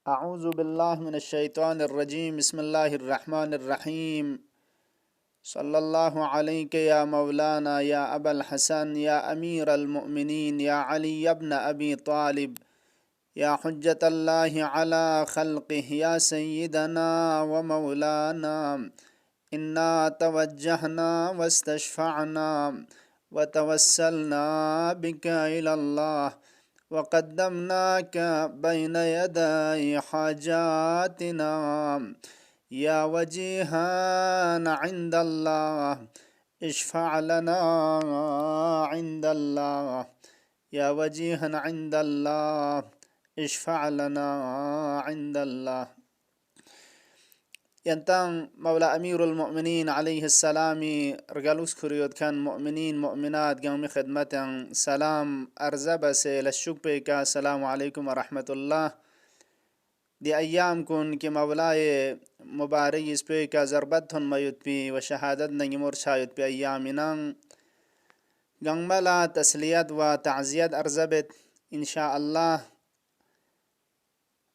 أعوذ بالله من الشيطان الرجيم. بسم الله الرحمن الرحيم. صلى الله عليك يا مولانا يا أبا الحسن يا أمير المؤمنين يا علي بن أبي طالب يا حجة الله على خلقه يا سيدنا ومولانا. إنا توجهنا واستشفعنا وتوسلنا بك إلى الله وقدمناك بين يدي حاجاتنا يا وجيها عند الله اشفع لنا عند الله يا وجيها عند الله اشفع لنا عند الله. ينتان مولى أمير المؤمنين عليه السلام رجالوس كريود كان مؤمنين مؤمنات قوم خدمة سلام أرزبس للشكبك. السلام عليكم ورحمة الله. دي أيام كن كي مولاي مباري سبيك زربتهم ما يتبي وشهادتنا يمر شايد بأيامنا قنملا تسليات وتعزيات أرزبت إن شاء الله.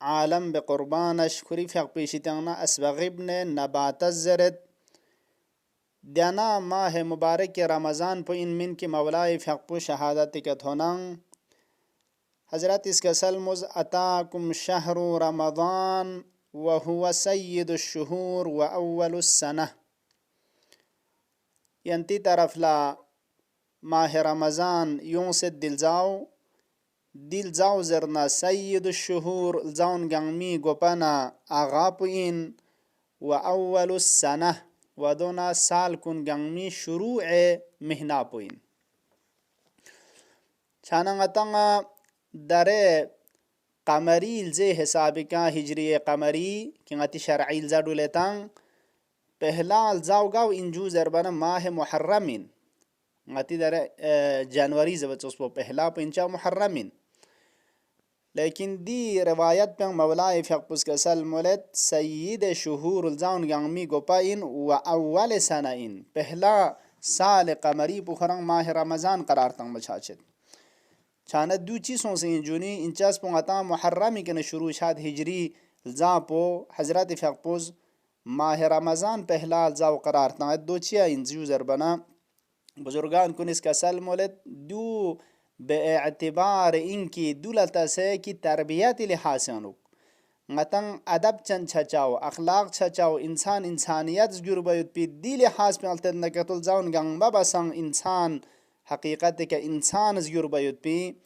عالم بقربانش كري فيق بيشتنا أسبغبن نبات الزرد دانا ماه مبارك رمضان پو ان من کی مولاي فيق پو شهادت كتونان حضرت اسك سلمز أتاكم شهر رمضان وهو سيد الشهور وأول السنة. ينتي طرف لا ماه رمضان يونسد دلزاو زرنا سيد الشهور زون جنمي غوبانا أغابين وأول السنة ودونا سال كن جنمي شروع مهنا بوين چانا غتانا داره قمري لزي حسابكا هجري قمري كنغتي شرعي لزادو لتان پہلا الزاو گاو انجو زربانا ماه محرمين غتي داره جانوري زبط اسبو پہلا پنچا محرمين لكن دي روايات بين مولاي فيقبس كسل مولد سيد شهور الزاون يغمي غوباين وأول سنين پہلا سال قمري بخران ماه رمضان قرار تنگ بچاچد چاند دو چیزوں سے انجونی انچاس پونگتا محرمی کن شروع شاد هجری الزاپو حضرت فيقبس ماه رمضان پہلا الزاو قرار تنگ دو چیا انزيو زربنا بزرگان کنس كسل مولد دو باعتبار إنكي دولتا سيكي تربيات لحاسنوك غتن أدب چن چچاو أخلاق چچاو إنسان إنسانيات جربا يتبي دي لحاس بمالتد نكتل زون غن بابا سن إنسان حقيقتك إنسان جربا يتبي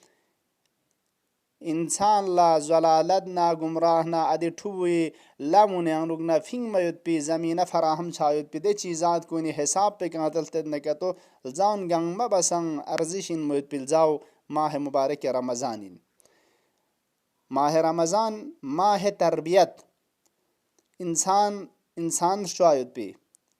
إنسان لا زلالتنا گمراهنا أدي ٹوي لامون ينرغنا فين ما يتبي زمين فراهم چا يتبي دي چيزات كوني حساب پي كناتلتد نكتو زون غن بابا سن ارزشين ما يتبي الزاو ماه مبارك رمضان. ماه رمضان ماه تربيت انسان شاید بي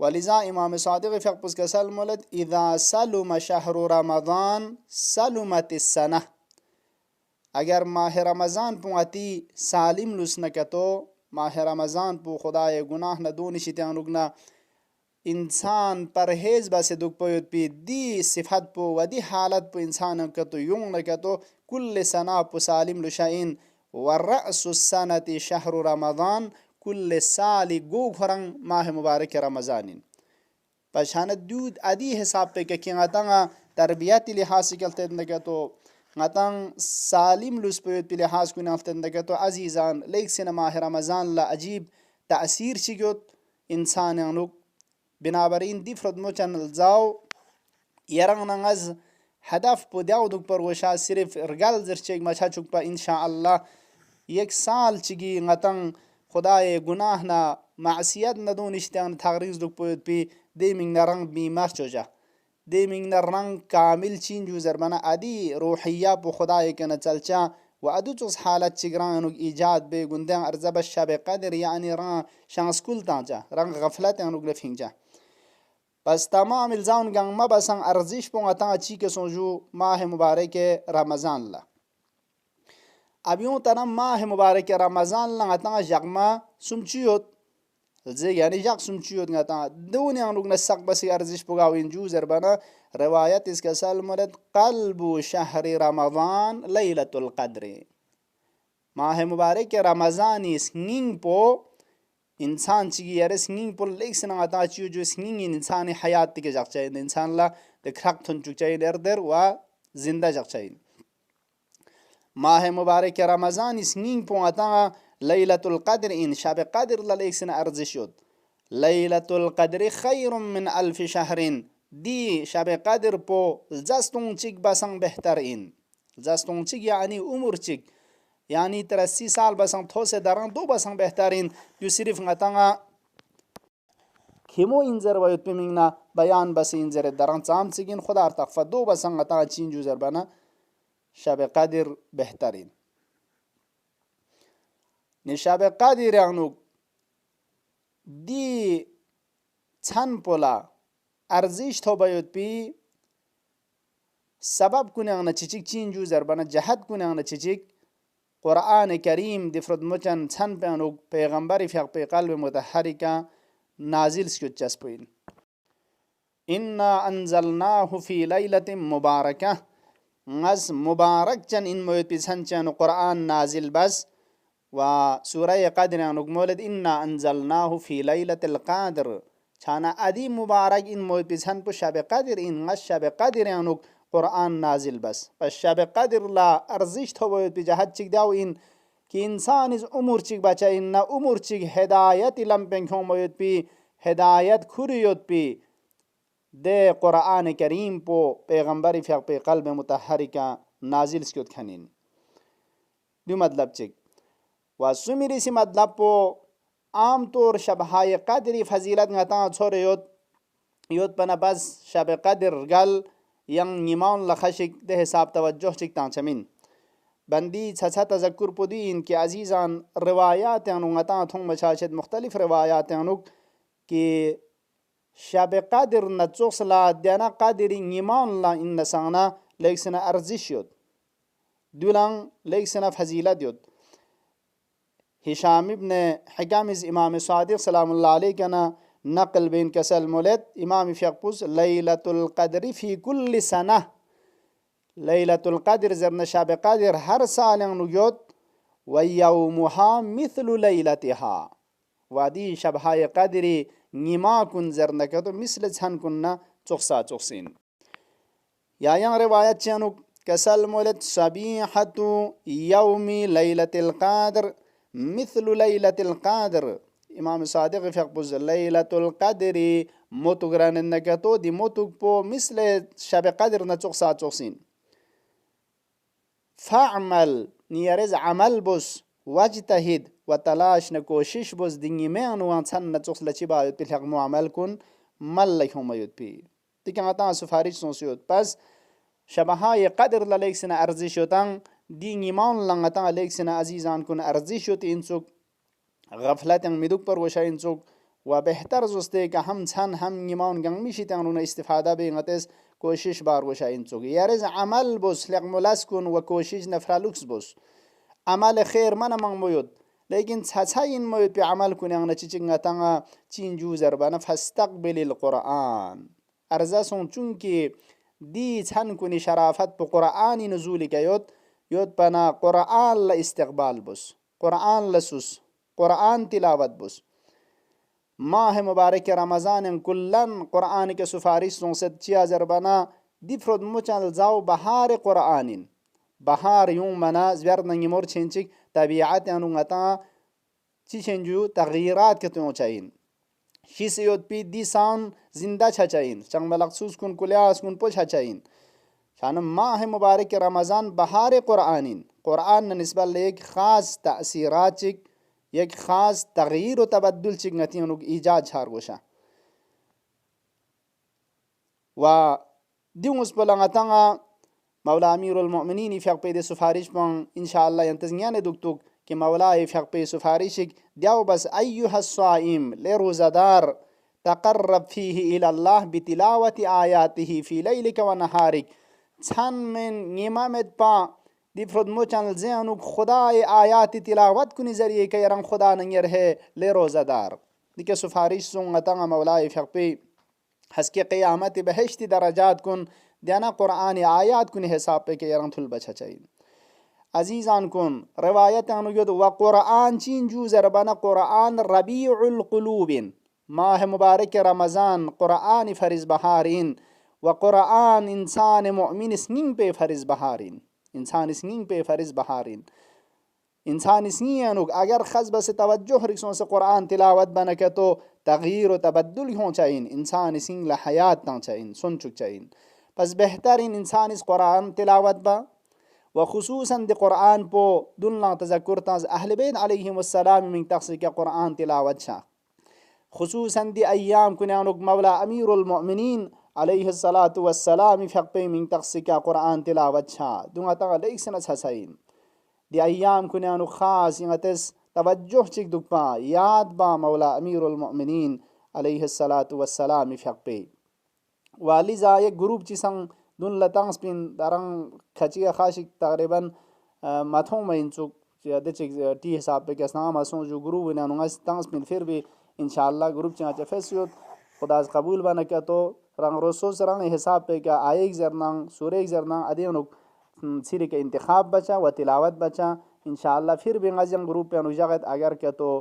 ولذا امام صادق فقبس كسل مولد اذا سلم شهر رمضان سلمت السنه. اگر ماه رمضان پوتی سالم لسنکتو ماه رمضان پو خدای گناه ندونی شیطان رگنا انسان پرهیز بس دوک پویت پی دی صفت پو و دی حالت پو انسان کتو یون نکتو كل سنه پو سالم لشائن ورأس السنة شهر رمضان كل سال گو خرن ماه مبارک رمضان پشان دود ادی حساب پہ کہ غتاں تربیتی لحاظ کلتے نکتو غتاں سالم لس پویت پی لحاظ کو نالتے نکتو عزیزان لیک سن ماه رمضان لا عجیب تأثیر شگوت انسان انوک بنابراین دی فرد چنل زاو يرغن نغز هدف پو دیاو دوک پر وشا صرف رگل زر چیگ مچا چوک پا انشاءاللہ یک سال چگی غتن خدای گناه نا معصیت ندونشتن تغریز دک پوید پی دیمینگ نرنگ بیمار چوجا دیمینگ نرنگ کامل چینجو زربنا ادی روحیه بو خدای کنه چلچا و ادو چوز حالت چگرانو ایجاد به گندن ارزب شب قدر یعنی ران شانس کل تانجا ران غفلت انو گلفینجا پس تمام الزام گنگ ما بسان ارزش پو اتا چی که سوجو ماه مبارک رمضان لا ابیون تنم ماه مبارک رمضان لا اتا جگما سمچیوت زي يعني جاك سمچيوت غتا دوني انو نسق بس ارزش بوغاو انجو زربنا روايات اس كسال مرد قلب شهر رمضان ليلة القدر ماه مبارک رمضان سنين پو انسان چگی یار سنين پو لیک سنا غتا چيو جو سنين انساني حيات کے جاك چاہیے انسان لا دکھک تھن چک چاہیے در و زندہ جاك چاہیے ماه مبارک رمضان سنين پو اتا ليلة القدر إن شاب قدر لليكسن أرزشود ليلة القدر خير من 1000 شهر دي شاب قدر بو زستون چيك بسان بهتر إن زستون چيك يعني عمر چيك يعني 30 سال بسان توس دران دو بسان بهترين جو صرف غتانا كيمو انزر ويت بمينا بيان بس انزر دران تام چيگين خدا ارتق فدو بسان غتا چين جو زربنا شاب قدر بهترين نشاب قادر یعنی دی چن پولا ارزش تو باید بی سبب کنه انا چیچیک چین جو زربانه جهت کنه انا چیچیک قرآن کریم دفرد مچن چن پیانو پیغمبری فیق پی قلب متحری که نازل سکت چسپوین انا انزلناه فی لیلت مبارکه از مبارک چن این موید پی چن چن قرآن نازل بس و سورة قدر نقمولد إنا أنزلناه في ليلة القدر كان أدي مبارك إن موت بسهن بو شب قدر إن شب قدر يعني قرآن نازل بس فالشب قدر لا أرزش تو بجهد چك داو إن كي إنسان إز أمور چك بچا إن أمور چك هدايت لمپنگ هم موت بي هدايت كوريوت بي ده قرآن کریم پو پیغمبری فیق پی قلب متحری کا نازل سکت کھنین دو مطلب چک و سمیری سی مطلب پو عام طور شبهای قدری فضیلت غتا چھوڑ یوت پنا بس شب قدر گل ین نیمان لخشک ده حساب توجه چک تانچمین بندی چھچا تذکر پدین کہ عزیزان روایات انو غتا تھون مچاشد مختلف روایات انو کہ شب قدر نتوص لا دینا قدری نیمان لا ان سانا لیکسنا ارزش یود دولان لیکسنا فضیلت یود هشام ابن حكام امام صادق سلام الله عليه كان نقل بين كسل مولد امام فيقبوس ليلة القدر في كل سنة ليلة القدر زرنا شاب قدر هر سال نجود ويومها مثل ليلتها وادي شبهای قدري نما كن زرنا كتو مثل چن كنا چوخسا چوخسين يا روايات چانو كسل مولد صبيحة يوم ليلة القدر مثل ليلة القدر امام صادق فيقبز ليلة القدر موتوغران النكتو دي موتوغ مثل شب قدر نتوخسا چوخسين فاعمل نيارز عمل بس واجتهد وتلاش نكوشش بس دنگي ميان وانسان نتوخس لچي بايد بلحق معمل كن مل لكم يد بي دي كان غطان سفاريش سنسيوت بس شبهای قدر لليكسنا ارزشوتان دي نيمان لنغتان ليكسنا عزيزان كن ارزشوت انسوك غفلتن مدوك پر وشا انسوك و بهتر زسته که هم چن هم نيمان گنگ میشی تنون استفاده بینغتس کوشش بار وشا انسوك يارز عمل بس لق ملس کن و کوشش نفرالوكس بس عمل خير من مويد لیکن چھچاین مويد بي عمل کن یعنی چیچنگا تنگا چین جوزر بنا فاستقبل القرآن ارزاسون چونکه دي چن کنی شرافت په قرآن نزول که یود بنا قرآن لا استقبال بس قرآن لسوس قرآن تلاوت بس ماه مبارک رمضان کلن قرآن کے سفارش سونست چیا زربنا دی فرود مچل زاو بهار قرآن بهار يوم منا زبر نمور چنچک طبیعت انو غتا چی چنجو تغییرات کتو چاین شیس یود پی دی سان زنده چاین چنگ ملخصوص کن کلیاس کن پوچ چاین شان ماه مبارک رمضان بهار قرآن قرآن نسبت لیک خاص تأثیرات چک یک خاص تغییر و تبدل چگنتی انو ایجاد شار گوشا و دیوس بلانگتانا مولا امیر المؤمنین فیق پیدا سفارش بان انشاءالله ینتزنیان دکتوک که مولا فیق پیدا سفارشک دیو بس ایها الصائم لروزدار تقرب فيه إلى الله بتلاوة آياته في ليلك ونهارك تن من نیمامت پا دی فرد مو چنل زیانو خدای آیات تلاوت کنی ذریعے که یران خدا ننگر ہے لے روزدار دیکھ سفارش سنگتا مولای فقپی حسکی قیامت بہشتی درجات کن دینا قرآن آیات کنی حساب پہ کہ یران تھل بچا چاہیے عزیزان کن روایت انو ید و قرآن چین جو زربانا قرآن ربیع القلوب ماہ مبارک رمضان قرآن فرز بہارین و قرآن انسان مؤمن سنین پہ فرز بہارین انسان سنین پہ فرز بہارین انسان سنین اگر خز بس توجہ رکسوں سے قرآن تلاوت بنکے تو تغییر و تبدل ہوں چاہین انسان سنین لحیات تاں چاہین سن چک چاہین پس بہترین انسان اس قرآن تلاوت با و خصوصاً دی قرآن پو دلنا تذکر تاز اہل بیت علیہم السلام من تقصی کے قرآن تلاوت شاہ خصوصاً دی ایام کنیانک مولا امیر المؤمنین علیہ الصلاة والسلام فقپی من تقصی کے قرآن تلاوت شاہ دونگا تاگا لیک سنس حسین دی ایام کنیانک خاص ینگتس توجہ چک دک پا یاد با مولا امیر المؤمنین علیہ الصلاة والسلام فقپی والذا یک گروپ چی سنگ دون لتانس پین درنگ کھچی خاشک تقریباً ماتھوں میں انچک ٹی حساب پہ کس نام اسوں جو گروپ انہوں تانس پین پھر بھی انشاءاللہ گروپ چاہتے فیسیوت خدا قبول بنا کیا تو رنگ رسوس رنگ حساب پہ کیا آئے ایک زرنان سورے ایک زرنان ادھے سیری کے انتخاب بچا و تلاوت بچا انشاءاللہ پھر بھی غزیم گروپ پہ انو جگت اگر کیا تو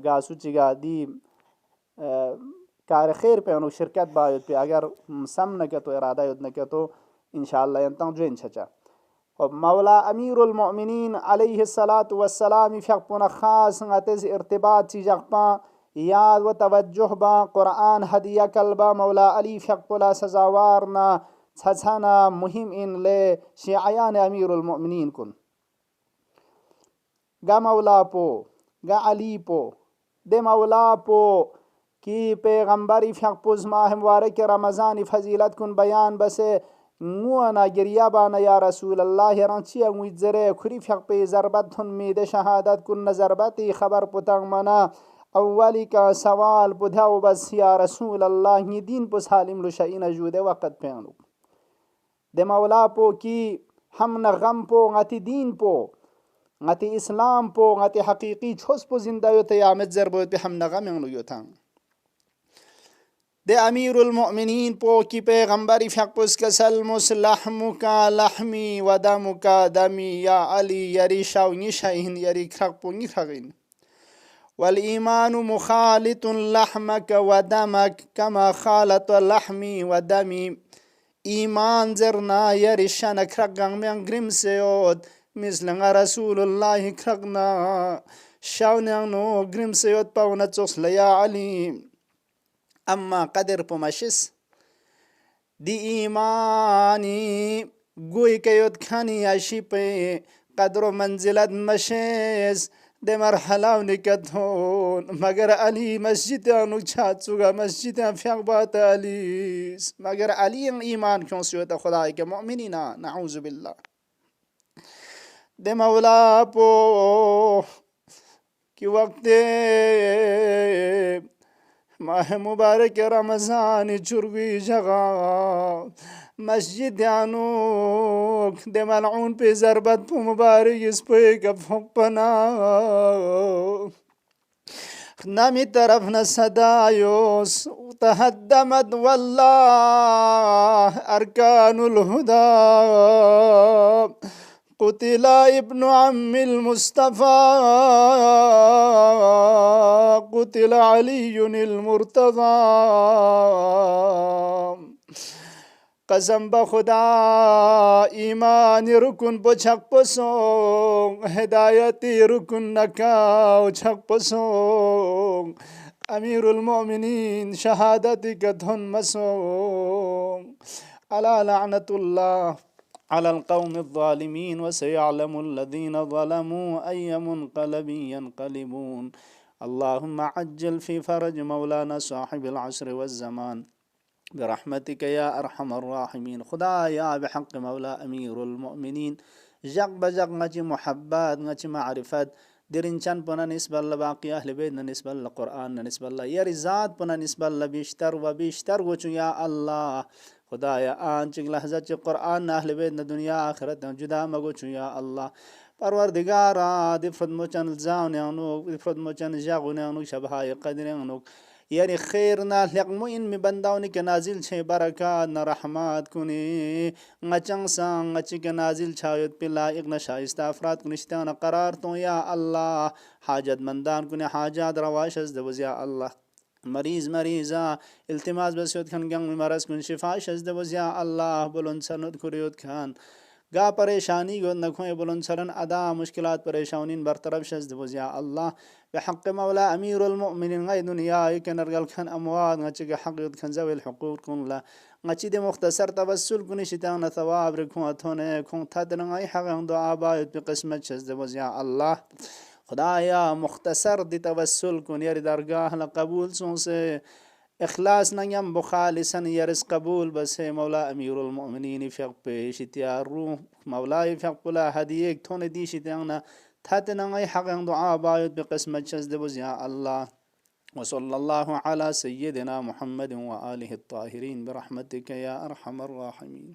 گا سوچی گا دی کار خیر پہ انو شرکت باید پہ اگر سم نہ کیا تو ارادہ یود نہ کیا تو انشاءاللہ ینتاں جو انچچا مولا امیر المؤمنین علیہ الصلاة والسلام فقپنا خاص غتز ارتباط چی جغپا یاد و توجہ با قرآن ہدیہ کلبا مولا علی فقپلا سزاوارنا چھچھنا مہم ان لے شیعیان امیر المؤمنین کن گا مولا پو گا علی پو دے مولا پو کی پیغمبری فقپوز ماہ مبارک رمضان فضیلت کن بیان بسے نوانا گریا بانا یا رسول اللہ رانچی اموید زرے کھری فقپی ضربت ہن مید شہادت کن ضربتی خبر پتنگ منا اولی کا سوال بدھاو بس یا رسول اللہ یہ دین پس حالم لشعین جود وقت پینو دے مولا پو کی ہم غم پو غتی دین پو غتی اسلام پو غتی حقیقی چھوس پو زندہ یو تیامت ضربت پہ ہم غم انو یو تھا دے امیر المؤمنین پو کی پیغمبری فقپس کسل مسلحمکا لحمی و دمکا دمی یا علی یری شاونی شاہین یری کھرق پونگی کھرقین والإيمان مخالط لحمك ودمك كما خالط لحمي ودمي ایمان زرنا يرشان كرقن من گرم سيود مثل رسول الله كرقنا شاونيانو گرم سيود باونا تصل يا علي اما قدر پمشس دی ایمانی گوی کیود کھانی عشی پہ قدر و منزلت مشیز دے مرحلہ نکتون مگر علی مسجد انو چھاتسوگا مسجد فیق بات علی مگر علی ایمان کیوں سیوتا خدای کے مؤمنین نعوذ باللہ دے مولا پو کی وقت ماہ مبارک رمضان چرگی جگہ مسجد یانوک دے ملعون پہ ضربت پو مبارک اس پہ کفق پنا نامی طرف نصدایوس تہدمت واللہ ارکان الہدا قتل ابن عم المصطفى قتل علي المرتضى قسم بخدا ایمان رکن پو چھک پسوں ہدایتی رکن نکاو چھک پسوں امیر المؤمنین شہادتی کا دھن مسوں علا لعنت اللہ على القوم الظالمين وسيعلم الذين ظلموا أي منقلب ينقلبون. اللهم عجل في فرج مولانا صاحب العصر والزمان برحمتك يا أرحم الراحمين. خدایا بحق مولا أمير المؤمنين جق بجق نجي محبات نجي معرفت درنچن پنا نسبة لباقي أهل بيتنا نسبة للقرآن نسبة الله يري ذات پنا نسبة لبيشتر وبيشتر وچو يا الله. خدایا آنچ لحظة چه قرآن أهل بيتنا دنيا آخرت جدا مگوچو يا الله. پروردگارا دفرد موچن زاون يانوك دفرد موچن جاغون يانوك شبهاي قدر يانوك یعنی خیرنا لقمو این می بنداونی که نازل چه برکات نا رحمات کنی ngachang sang ngachi ke nazil chayot pe laiq na shaista afraad kunishtan qarar to ya Allah. حاجت مندان کنی حاجات رواش از دبز یا الله. مریضا التماس بسیود کن گنگ مرض کن شفاش از دبز یا الله. بلند سند کریود کن گا پریشانی گود نکوی بلند سرن ادا مشکلات پریشانین برطرف شز دبز یا الله. بحق مولا أمير المؤمنين غاي دنيا يكن رجال كان أموات غاتشي حق كان ذوي الحقوق كن لا غاتشي دي مختصر تبسل كن شتانا ثواب ركون تونه كون تدنا غاي حق عند عبايت بقسمة شز يا الله. خدایا مختصر دي تبسل كن يري درگاه لقبول سونسه إخلاص نيم بخالصا يرس قبول بس مولا أمير المؤمنين فيق بشتيا الروح مولا يفيق بلا هديك تون دي شتانا تاتنا غي حق دعاء بايد بقسمة شزدبز يا الله. وصلى الله على سيدنا محمد وآله الطاهرين برحمتك يا أرحم الراحمين.